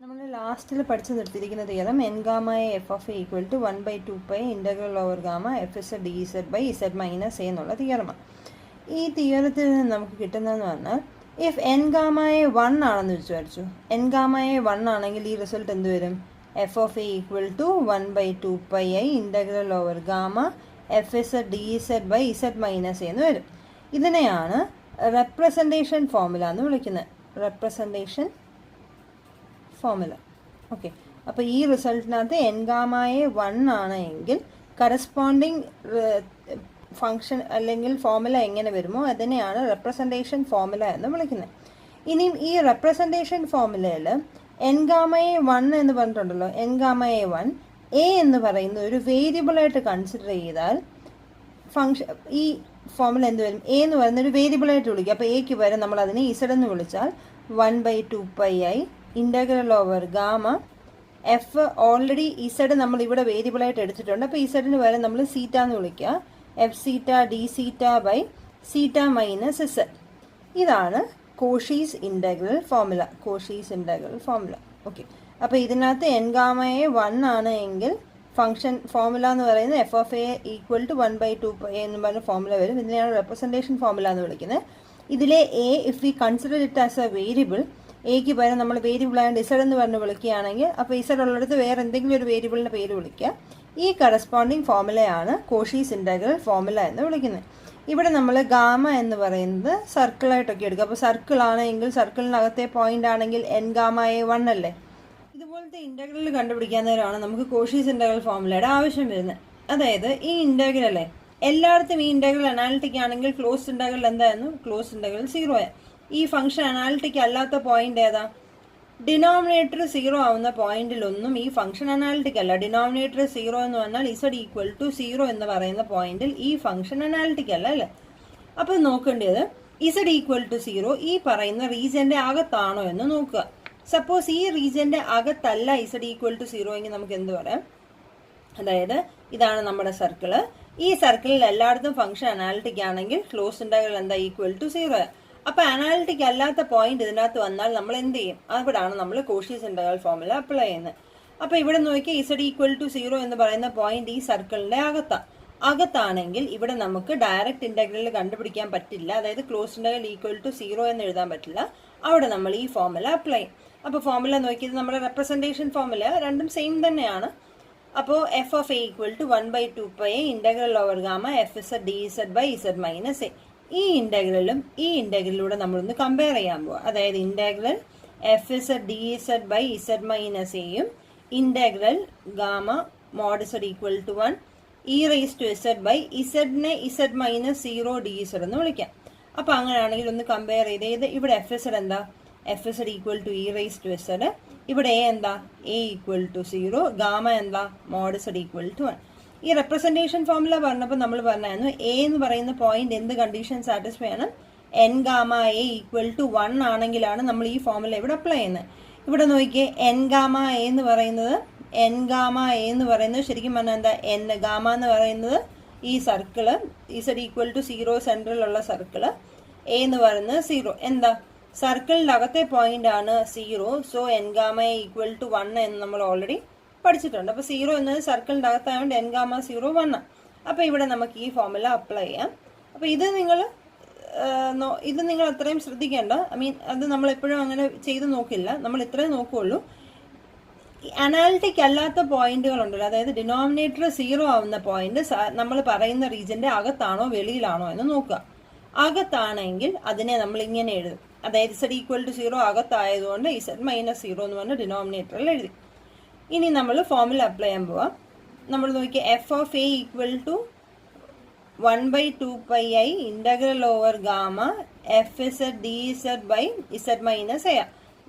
നമ്മൾ ലാസ്റ്റിൽ പഠിച്ചു നിർത്തിയിരിക്കുന്ന theorem n gamma f of a equal to 1/2π integral over gamma f s d z by z minus a എന്നുള്ള തിയറമാണ്. ഈ തിയറത്തിൽ നിന്ന് നമുക്ക് കിട്ടുന്നതെന്ന് പറഞ്ഞാൽ ഇഫ് എൻ ഗാമ എ 1 ആണെന്ന് വിചാരിച്ചു. എൻ ഗാമ എ 1 ആണെങ്കിൽ ഈ റിസൾട്ട് എന്ത് വരും? F of a equal to 1/2π integral over gamma f s d z by z minus എന്ന് വരും. ഇതിനെയാണ് റെപ്രസെൻറ്റേഷൻ ഫോർമുല എന്ന് വിളിക്കുന്നത്. Representation formula. ഓക്കെ, അപ്പോൾ ഈ റിസൾട്ടിനകത്ത് എൻ ഗാമ എ 1 ആണ് എങ്കിൽ കറസ്പോണ്ടിങ് ഫങ്ഷൻ അല്ലെങ്കിൽ ഫോർമുല എങ്ങനെ വരുമോ അതിനെയാണ് റെപ്രസെൻറ്റേഷൻ ഫോർമുല എന്ന് വിളിക്കുന്നത്. ഇനിയും ഈ റെപ്രസെൻറ്റേഷൻ ഫോർമുലയിൽ എൻ ഗാമ എ 1 എന്ന് പറഞ്ഞിട്ടുണ്ടല്ലോ, എൻ ഗാമ എ 1 എ എന്ന് പറയുന്ന ഒരു വേരിയബിളായിട്ട് കൺസിഡർ ചെയ്താൽ ഫങ്ഷൻ ഈ ഫോർമുല എന്ത് വരും? എ എന്ന് പറയുന്ന ഒരു വേരിയബിളായിട്ട് വിളിക്കുക. അപ്പോൾ എക്ക് വരെ നമ്മൾ അതിനെ ഇസഡ് എന്ന് വിളിച്ചാൽ 1/2π integral over gamma f already z നമ്മൾ ഇവിടെ വേരിയബിളായിട്ട് എടുത്തിട്ടുണ്ട്. അപ്പോൾ ഇസഡിന് വരെ നമ്മൾ സീറ്റ എന്ന് വിളിക്കുക. F zeta d zeta by zeta minus z. ഇതാണ് Cauchy's integral formula. Cauchy's integral formula. Okay, അപ്പോൾ ഇതിനകത്ത് എൻ ഗാമ എ 1 ആണ് എങ്കിൽ ഫംഗ്ഷൻ ഫോർമുല എന്ന് പറയുന്നത് f of a equal to 1/2π എന്ന് പറഞ്ഞ ഫോർമുല വരും. ഇതിനെയാണ് റെപ്രസെൻറ്റേഷൻ ഫോർമുല എന്ന് വിളിക്കുന്നത്. ഇതിലെ A if we consider it as A variable, എക്ക് പകരം നമ്മൾ വേരിയബിൾ ആൻഡ് ഇസഡ് എന്ന് പറഞ്ഞ് വിളിക്കുകയാണെങ്കിൽ അപ്പോൾ ഇസഡ് ഉള്ളിടത്ത് വേറെ എന്തെങ്കിലും ഒരു വേരിയബിളിൻ്റെ പേര് വിളിക്കുക. ഈ കറസ്പോണ്ടിങ് ഫോർമുലയാണ് കോഷീസ് ഇൻ്റഗ്രൽ ഫോർമുല എന്ന് വിളിക്കുന്നത്. ഇവിടെ നമ്മൾ ഗാമ എന്ന് പറയുന്നത് സർക്കിളായിട്ടൊക്കെ എടുക്കുക. അപ്പോൾ സർക്കിൾ ആണെങ്കിൽ സർക്കിളിനകത്തെ പോയിന്റ് ആണെങ്കിൽ എൻ ഗാമ എ 1 അല്ലേ. ഇതുപോലത്തെ ഇൻ്റഗ്രൽ കണ്ടുപിടിക്കാൻ നേരമാണ് നമുക്ക് കോഷീസ് ഇൻ്റഗ്രൽ ഫോർമുലയുടെ ആവശ്യം വരുന്നത്. അതായത് ഈ ഇൻ്റഗ്രലേ എല്ലായിടത്തും ഈ ഇൻ്റഗ്രൽ അനാലിറ്റിക് ആണെങ്കിൽ ക്ലോസ് ഇൻ്റഗ്രൽ എന്തായിരുന്നു? ക്ലോസ് ഇൻ്റഗ്രൽ 0 ആണ്. ഈ ഫംഗ്ഷൻ അനാലിറ്റിക് അല്ലാത്ത പോയിന്റ് ഏതാ? ഡിനോമിനേറ്റർ 0 ആവുന്ന പോയിന്റിലൊന്നും ഈ ഫംഗ്ഷൻ അനാലിറ്റിക് അല്ല. ഡിനോമിനേറ്റർ 0 എന്ന് പറഞ്ഞാൽ ഇസഡ് ഈക്വൽ ടു 0 എന്ന് പറയുന്ന പോയിന്റിൽ ഈ ഫംഗ്ഷൻ അനാലിറ്റിക് അല്ല അല്ലേ. അപ്പോൾ നോക്കേണ്ടത് ഇസഡ് ഈക്വൽ ടു 0 ഈ പറയുന്ന റീജിയന്റെ അകത്താണോ എന്ന് നോക്കുക. സപ്പോസ് ഈ റീജിയന്റെ അകത്തല്ല ഇസഡ് ഈക്വൽ ടു 0 എങ്കിൽ നമുക്ക് എന്ത് പറയാം? അതായത് ഇതാണ് നമ്മുടെ സർക്കിള്. ഈ സർക്കിളിൽ എല്ലായിടത്തും ഫംഗ്ഷൻ അനാലിറ്റിക് ആണെങ്കിൽ ക്ലോസ് ഇൻ്റഗ്രൽ എന്താ? Equal to 0. അപ്പോൾ അനാലിറ്റിക് അല്ലാത്ത പോയിന്റ് ഇതിനകത്ത് വന്നാൽ നമ്മൾ എന്ത് ചെയ്യും? അവിടെയാണ് നമ്മൾ കോഷീസ് ഇൻ്റഗ്രൽ ഫോർമുല അപ്ലൈ ചെയ്യുന്നത്. അപ്പോൾ ഇവിടെ നോക്കിയാൽ ഇസഡ് ഈക്വൽ ടു 0 എന്ന് പറയുന്ന പോയിന്റ് ഈ സർക്കിളിന്റെ അകത്താണെങ്കിൽ ഇവിടെ നമുക്ക് ഡയറക്റ്റ് ഇൻ്റഗ്രൽ കണ്ടുപിടിക്കാൻ പറ്റില്ല. അതായത് ക്ലോസ് ഇൻ്റഗ്രൽ ഈക്വൽ ടു 0 എന്ന് എഴുതാൻ പറ്റില്ല. അവിടെ നമ്മൾ ഈ ഫോർമുല അപ്ലൈ ചെയ്യും. അപ്പോൾ ഫോർമുല നോക്കിയത് നമ്മുടെ റെപ്രസെൻറ്റേഷൻ ഫോർമുല രണ്ടും സെയിം തന്നെയാണ്. അപ്പോൾ f of a equal to 1/2π integral over gamma f z d z by z minus a. ഈ ഇൻ്റഗ്രലും ഈ ഇൻ്റഗ്രലിലൂടെ നമ്മളൊന്ന് കമ്പയർ ചെയ്യാൻ പോവുക. അതായത് integral f z d z by z minus എയും integral gamma mod z equal to 1 e raise to z by ഇസഡിനെ ഇസഡ് മൈനസ് 0 ഡി ഇസഡ് എന്ന് വിളിക്കാം. അപ്പോൾ അങ്ങനെയാണെങ്കിൽ ഒന്ന് കമ്പയർ ചെയ്ത് ഇവിടെ എഫ് ഇസഡ് എന്താ? F z equal to e raise to z. ഇവിടെ എ എന്താ? A equal to 0. ഗാമ എന്താ? Mod z equal to 1. ഈ റെപ്രസെൻറ്റേഷൻ ഫോർമുല പറഞ്ഞപ്പോൾ നമ്മൾ പറഞ്ഞായിരുന്നു എ എന്ന് പറയുന്ന പോയിന്റ് എന്ത് കണ്ടീഷൻ സാറ്റിസ്ഫൈ ആണ്? N gamma a equal to 1 ആണെങ്കിലാണ് നമ്മൾ ഈ ഫോർമുല ഇവിടെ അപ്ലൈ ചെയ്യുന്നത്. ഇവിടെ നോക്കിയേ, എൻ ഗാമ എ എന്ന് പറയുന്നത് ശരിക്കും പറഞ്ഞാൽ എന്താ? എൻ ഗാമ എന്ന് പറയുന്നത് ഈ സർക്കിള് ഇസഡ് ഈക്വൽ ടു 0 സെൻട്രലുള്ള സർക്കിള്. എ എന്ന് പറയുന്നത് 0. എന്താ? സർക്കിളിൻ്റെ അകത്തെ പോയിന്റ് ആണ് 0. So n gamma a equal to 1 എന്ന് നമ്മൾ ഓൾറെഡി പഠിച്ചിട്ടുണ്ട്. അപ്പോൾ 0 എന്നത് സർക്കിളിൻ്റെ അകത്തായതുകൊണ്ട് എൻ ഗാമ 0 1. അപ്പോൾ ഇവിടെ നമുക്ക് ഈ ഫോർമുല അപ്ലൈ ചെയ്യാം. അപ്പോൾ ഇത് നിങ്ങൾ അത്രയും ശ്രദ്ധിക്കേണ്ട. അത് നമ്മൾ എപ്പോഴും അങ്ങനെ ചെയ്ത് നോക്കില്ല. നമ്മൾ ഇത്രയും നോക്കുകയുള്ളൂ. അനാലിറ്റിക് അല്ലാത്ത പോയിന്റുകളുണ്ടല്ലോ, അതായത് ഡിനോമിനേറ്റർ 0 ആവുന്ന പോയിന്റ് നമ്മൾ പറയുന്ന റീജിയന്റെ അകത്താണോ വെളിയിലാണോ എന്ന് നോക്കുക. അകത്താണെങ്കിൽ അതിനെ നമ്മൾ ഇങ്ങനെ എഴുതും. അതായത് ഇസഡ് ഈക്വൽ ടു 0 അകത്തായതുകൊണ്ട് ഇസഡ് മൈനസ് 0 എന്ന് പറഞ്ഞ ഡിനോമിനേറ്ററിൽ എഴുതി. ഇനി നമ്മൾ ഫോർമുല അപ്ലൈ ചെയ്യാൻ പോവാം. നമ്മൾ നോക്കിയാൽ f of a equal to 1/2π integral over gamma f z d z by z minus a.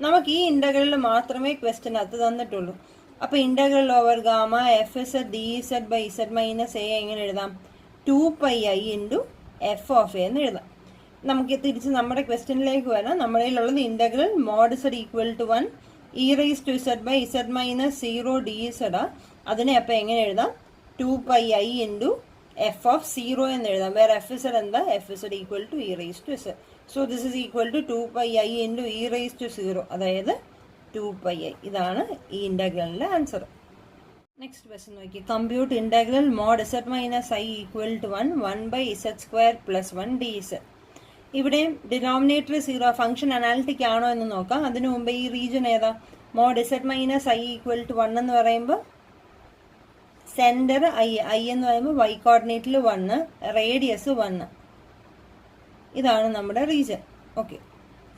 നമുക്ക് ഈ ഇൻ്റഗ്രലിൽ മാത്രമേ ക്വസ്റ്റ്യനകത്ത് തന്നിട്ടുള്ളൂ. അപ്പോൾ integral over gamma f z d z by z minus a എങ്ങനെ എഴുതാം? 2π ഇൻറ്റു എഫ് ഓഫ് എ എന്ന് എഴുതാം. നമുക്ക് തിരിച്ച് നമ്മുടെ ക്വസ്റ്റ്യനിലേക്ക് വരാം. നമ്മുടെ കയ്യിലുള്ളത് integral mod z equal to 1 e raise to z by z minus 0 d ഇസഡാ. അതിനെ അപ്പോൾ എങ്ങനെ എഴുതാം? 2π ഇൻറ്റു എഫ് ഓഫ് 0 എന്ന് എഴുതാം. വേറെ എഫ് ഇസഡ് എന്താ? F z equal to e raise to z. So this is equal to 2π into e raise to 0. അതായത് 2πi. ഇതാണ് ഈ ഇൻ്റഗ്രലിൻ്റെ ആൻസർ. നെക്സ്റ്റ് ക്വസ്റ്റ്യൻ നോക്കി. Compute integral mod z minus i equal to 1/z² + 1 dz. ഇവിടെ denominator 0, function analytic ആണോ എന്ന് നോക്കാം. അതിനു മുമ്പ് ഈ റീജിയൻ ഏതാ? Mod z minus i equal to 1 എന്ന് പറയുമ്പോൾ സെൻറ്റർ ഐ എന്ന് പറയുമ്പോൾ y കോർഡിനേറ്റിൽ 1, റേഡിയസ് 1. ഇതാണ് നമ്മുടെ റീജിയൻ. ഓക്കെ,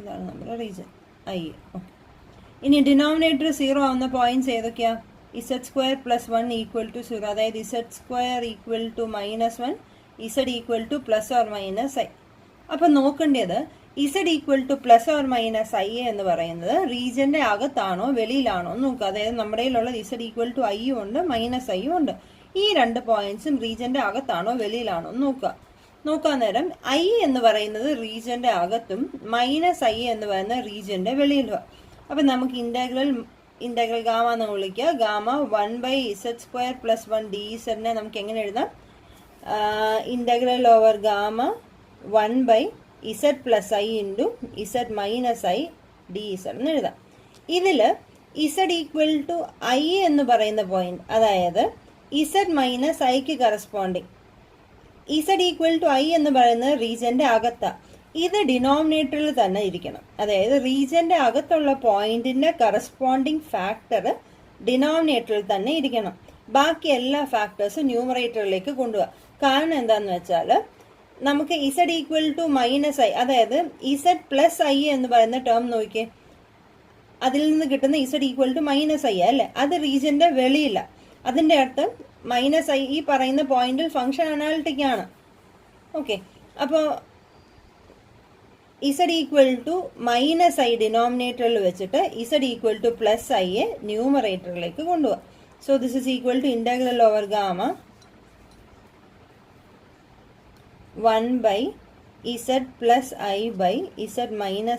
ഇതാണ് നമ്മുടെ റീജിയൻ ഐ. ഓക്കെ, ഇനി ഡിനോമിനേറ്റർ 0 ആവുന്ന പോയിന്റ്സ് ഏതൊക്കെയാ? z² + 1 ഈക്വൽ ടു 0, അതായത് z² equal to -1, z equal to ±i. അപ്പം നോക്കേണ്ടത് z ഈക്വൽ ടു ±i എന്ന് പറയുന്നത് റീജിയൻ്റെ അകത്താണോ വെളിയിലാണോ എന്ന് നോക്കുക. അതായത് നമ്മുടെ കയ്യിലുള്ള z ഈക്വൽ ടു i ഉണ്ട്, -i ഉണ്ട്. ഈ രണ്ട് പോയിന്റ്സും റീജിയൻ്റെ അകത്താണോ വെളിയിലാണോ എന്ന് നോക്കുക. നോക്കാൻ നേരം i എന്ന് പറയുന്നത് റീജിയൻ്റെ അകത്തും -i എന്ന് പറയുന്ന റീജിയൻ്റെ വെളിയിലും. അപ്പം നമുക്ക് ഇൻ്റഗ്രൽ ഗാമ എന്ന് വിളിക്കുക. ഗാമ 1/z² + 1 dz നമുക്ക് എങ്ങനെ എഴുതാം? Integral over gamma 1/z + i into z - i dz എന്ന് എഴുതാം. ഇതിൽ z ഈക്വൽ ടു i എന്ന് പറയുന്ന പോയിന്റ്, അതായത് z - iക്ക് corresponding z equal to i എന്ന് പറയുന്നത് റീജിയൻ്റെ അകത്താണ്. ഇത് ഡിനോമിനേറ്ററിൽ തന്നെ ഇരിക്കണം. അതായത് റീജിയൻ്റെ അകത്തുള്ള പോയിന്റിൻ്റെ കറസ്പോണ്ടിങ് ഫാക്ടർ ഡിനോമിനേറ്ററിൽ തന്നെ ഇരിക്കണം. ബാക്കി എല്ലാ ഫാക്ടേഴ്സും ന്യൂമറേറ്ററിലേക്ക് കൊണ്ടുപോകുക. കാരണം എന്താണെന്ന് വെച്ചാൽ നമുക്ക് z ഈക്വൽ ടു -i, അതായത് z പ്ലസ് i എന്ന് പറയുന്ന ടേം നോക്കിയേ, അതിൽ നിന്ന് കിട്ടുന്ന z ഈക്വൽ ടു -i അല്ലേ, അത് റീജിയൻ്റെ വെളിയില്ല. അതിൻ്റെ അർത്ഥം -i ഈ പറയുന്ന പോയിന്റിൽ ഫംഗ്ഷൻ അനാലിറ്റിക് ആണ്. ഓക്കെ, അപ്പോൾ z ഈക്വൽ ടു -i ഡിനോമിനേറ്ററിൽ വെച്ചിട്ട് z ഈക്വൽ ടു +i ന്യൂമറേറ്ററിലേക്ക് കൊണ്ടുപോകാം. So this is equal to integral over gamma 1/z + i/z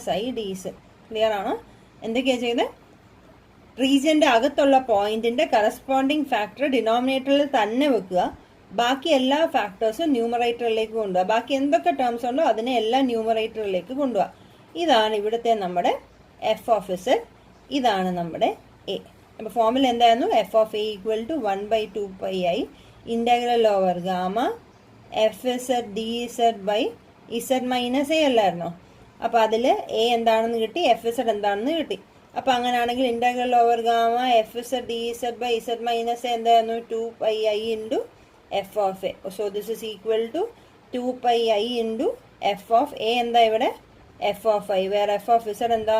- i dz. Clear ആണോ? എന്തൊക്കെയാണ് ചെയ്തത്? റീജിയൻ്റെ അകത്തുള്ള പോയിന്റിന്റെ കറസ്പോണ്ടിങ് ഫാക്ടർ ഡിനോമിനേറ്ററിൽ തന്നെ വെക്കുക. ബാക്കി എല്ലാ ഫാക്ടേഴ്സും ന്യൂമറേറ്ററിലേക്ക് കൊണ്ടുപോകുക. ബാക്കി എന്തൊക്കെ ടേംസ് ഉണ്ടോ അതിനെ എല്ലാം ന്യൂമറേറ്ററിലേക്ക് കൊണ്ടുപോകുക. ഇതാണ് ഇവിടുത്തെ നമ്മുടെ f(z). ഇതാണ് നമ്മുടെ a. അപ്പോൾ ഫോർമുല എന്തായിരുന്നു? f(a) = 1/2πi integral over gamma fz dz/z - a അല്ലായിരുന്നോ? അപ്പോൾ അതിൽ a എന്താണെന്ന് കിട്ടി, fz എന്താണെന്ന് കിട്ടി. അപ്പോൾ അങ്ങനെയാണെങ്കിൽ integral over gamma fz dz/z - a എന്തായിരുന്നു? 2πi into f(a). So this is equal to 2πi into f(a). എന്താ ഇവിടെ? f(i). വേറെ f(z) എന്താ?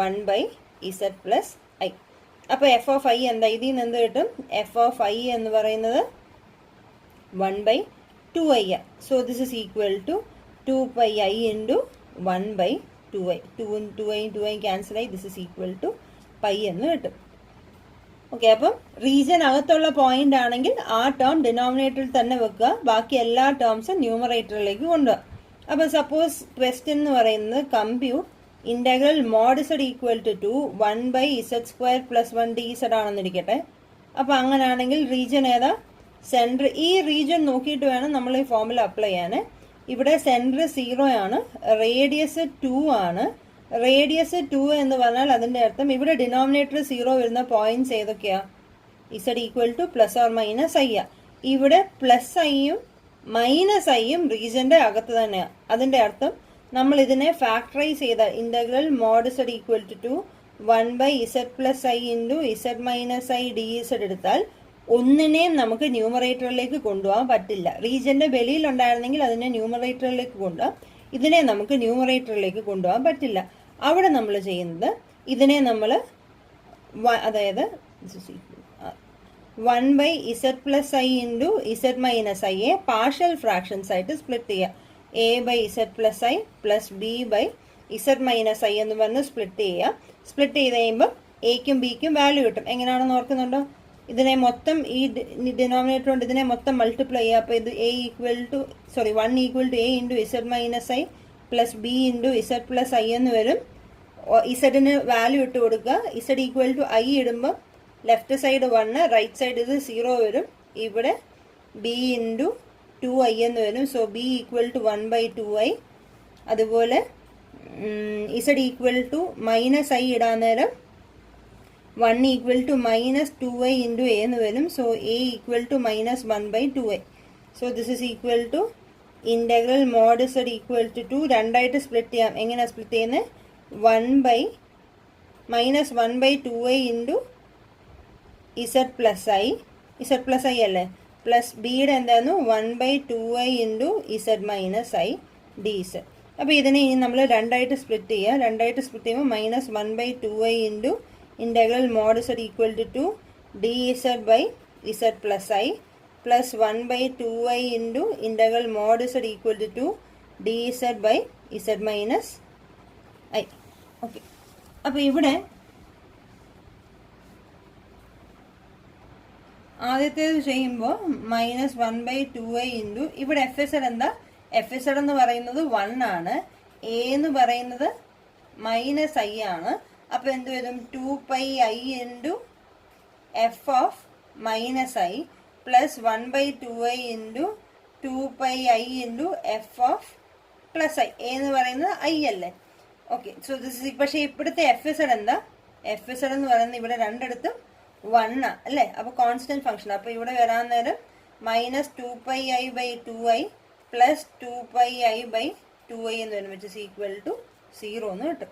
1/z + i. അപ്പോൾ f(i) എന്താ? ഇതിൽ നിന്ന് എന്ത് കിട്ടും? f(i) എന്ന് പറയുന്നത് 1/2i. So this is equal to 2πi into 1/2i. 2i ക്യാൻസലായി. This is equal to pi എന്ന് കിട്ടും. ഓക്കെ, അപ്പം റീജിയൻ അകത്തുള്ള പോയിന്റ് ആണെങ്കിൽ ആ ടേം ഡിനോമിനേറ്ററിൽ തന്നെ വെക്കുക. ബാക്കി എല്ലാ ടേംസും ന്യൂമറേറ്ററിലേക്ക് കൊണ്ടുപോകുക. അപ്പോൾ സപ്പോസ് ക്വസ്റ്റ്യൻ എന്ന് പറയുന്നത് compute integral mod z equal to 1/z² + 1 dz ആണെന്നിരിക്കട്ടെ. അപ്പോൾ അങ്ങനെയാണെങ്കിൽ റീജിയൻ ഏതാ? സെൻറ്റർ. ഈ റീജിയൻ നോക്കിയിട്ട് വേണം നമ്മൾ ഈ ഫോർമുല അപ്ലൈ ചെയ്യാൻ. ഇവിടെ സെൻറ്റർ 0 ആണ്, റേഡിയസ് 2 ആണ്. റേഡിയസ് 2 എന്ന് പറഞ്ഞാൽ അതിൻ്റെ അർത്ഥം ഇവിടെ ഡിനോമിനേറ്റർ 0 വരുന്ന പോയിന്റ്സ് ഏതൊക്കെയാ? z equal to +or-i. ഇവിടെ +i-യും -i-യും റീജിയൻ്റെ അകത്ത് തന്നെയാണ്. അതിൻ്റെ അർത്ഥം നമ്മൾ ഇതിനെ ഫാക്ടറൈസ് ചെയ്ത integral mod z equal to 1/z + i into z - i dz എടുത്താൽ ഒന്നിനെയും നമുക്ക് ന്യൂമറേറ്ററിലേക്ക് കൊണ്ടുപോകാൻ പറ്റില്ല. റീജിയൻ്റെ വെളിയിലുണ്ടായിരുന്നെങ്കിൽ അതിനെ ന്യൂമറേറ്ററിലേക്ക് കൊണ്ടുപോകാം. ഇതിനെ നമുക്ക് ന്യൂമറേറ്ററിലേക്ക് കൊണ്ടുപോകാൻ പറ്റില്ല. അവിടെ നമ്മൾ ചെയ്യുന്നത് ഇതിനെ നമ്മൾ അതായത് 1/z + i into z - i partial fractions ആയിട്ട് സ്പ്ലിറ്റ് ചെയ്യുക. a/z + i + b/z - i എന്ന് പറഞ്ഞ് സ്പ്ലിറ്റ് ചെയ്യുക. സ്പ്ലിറ്റ് ചെയ്ത് കഴിയുമ്പോൾ എക്കും ബിക്കും വാല്യൂ കിട്ടും. എങ്ങനെയാണെന്ന് ഓർക്കുന്നുണ്ടോ? ഇതിനെ മൊത്തം ഈ ഡിനോമിനേറ്റർ കൊണ്ട് ഇതിനെ മൊത്തം മൾട്ടിപ്ലൈ ചെയ്യുക. അപ്പോൾ ഇത് 1 equal to a into z - i + b into z + i എന്ന് വരും. ഇസഡിന് വാല്യൂ ഇട്ട് കൊടുക്കുക. z ഈക്വൽ ടു i ഇടുമ്പോൾ ലെഫ്റ്റ് സൈഡ് 1, റൈറ്റ് സൈഡ് ഇത് 0 വരും. ഇവിടെ b ഇൻറ്റു 2i എന്ന് വരും. So b equal to 1/2i. അതുപോലെ z ഈക്വൽ ടു -i ഇടാൻ നേരം 1 equal to minus 2i into a എന്ന് വരും. So a equal to minus 1/2i. So this is equal to integral mod z equal to 2 രണ്ടായിട്ട് split ചെയ്യാം. എങ്ങനെയാണ് split ചെയ്യുന്നത്? Minus 1/2i into Z plus I അല്ലേ, plus ബിയുടെ എന്തായിരുന്നു 1/2i into Z minus I D Z. അപ്പോൾ ഇതിനെ ഇനി നമ്മൾ രണ്ടായിട്ട് സ്പ്ലിറ്റ് ചെയ്യുക. രണ്ടായിട്ട് സ്പ്ലിറ്റ് ചെയ്യുമ്പോൾ minus 1/2i into integral mod z equal to 2 d z by z plus i plus 1/2i into integral mod z equal to 2 d z by z minus i. Okay, അപ്പോൾ ഇവിടെ ആദ്യത്തേത് ചെയ്യുമ്പോൾ minus 1/2i into ഇവിടെ f എസ് എഡ് എന്താ? F എസ് എഡ് എന്ന് പറയുന്നത് 1 ആണ്, എ എന്ന് പറയുന്നത് മൈനസ് ഐ ആണ്. അപ്പോൾ എന്ത് വരും? 2πi into F of minus I plus 1/2i into 2πi into F of plus I. A എന്ന് പറയുന്നത് ഐ അല്ലേ. Okay, so this is. പക്ഷേ ഇപ്പോഴത്തെ എഫ് എസ് എഡ് എന്താ? എഫ് എസ് എഡ് എന്ന് പറയുന്നത് ഇവിടെ രണ്ടിടത്തും 1 അല്ലേ. അപ്പോൾ കോൺസ്റ്റന്റ് ഫംഗ്ഷൻ. അപ്പോൾ ഇവിടെ വരാൻ നേരം മൈനസ് 2πi/2i പ്ലസ് 2πi/2i എന്ന് വരും, വിച്ച് ഇസ് ഈക്വൽ ടു 0 എന്ന് കിട്ടും.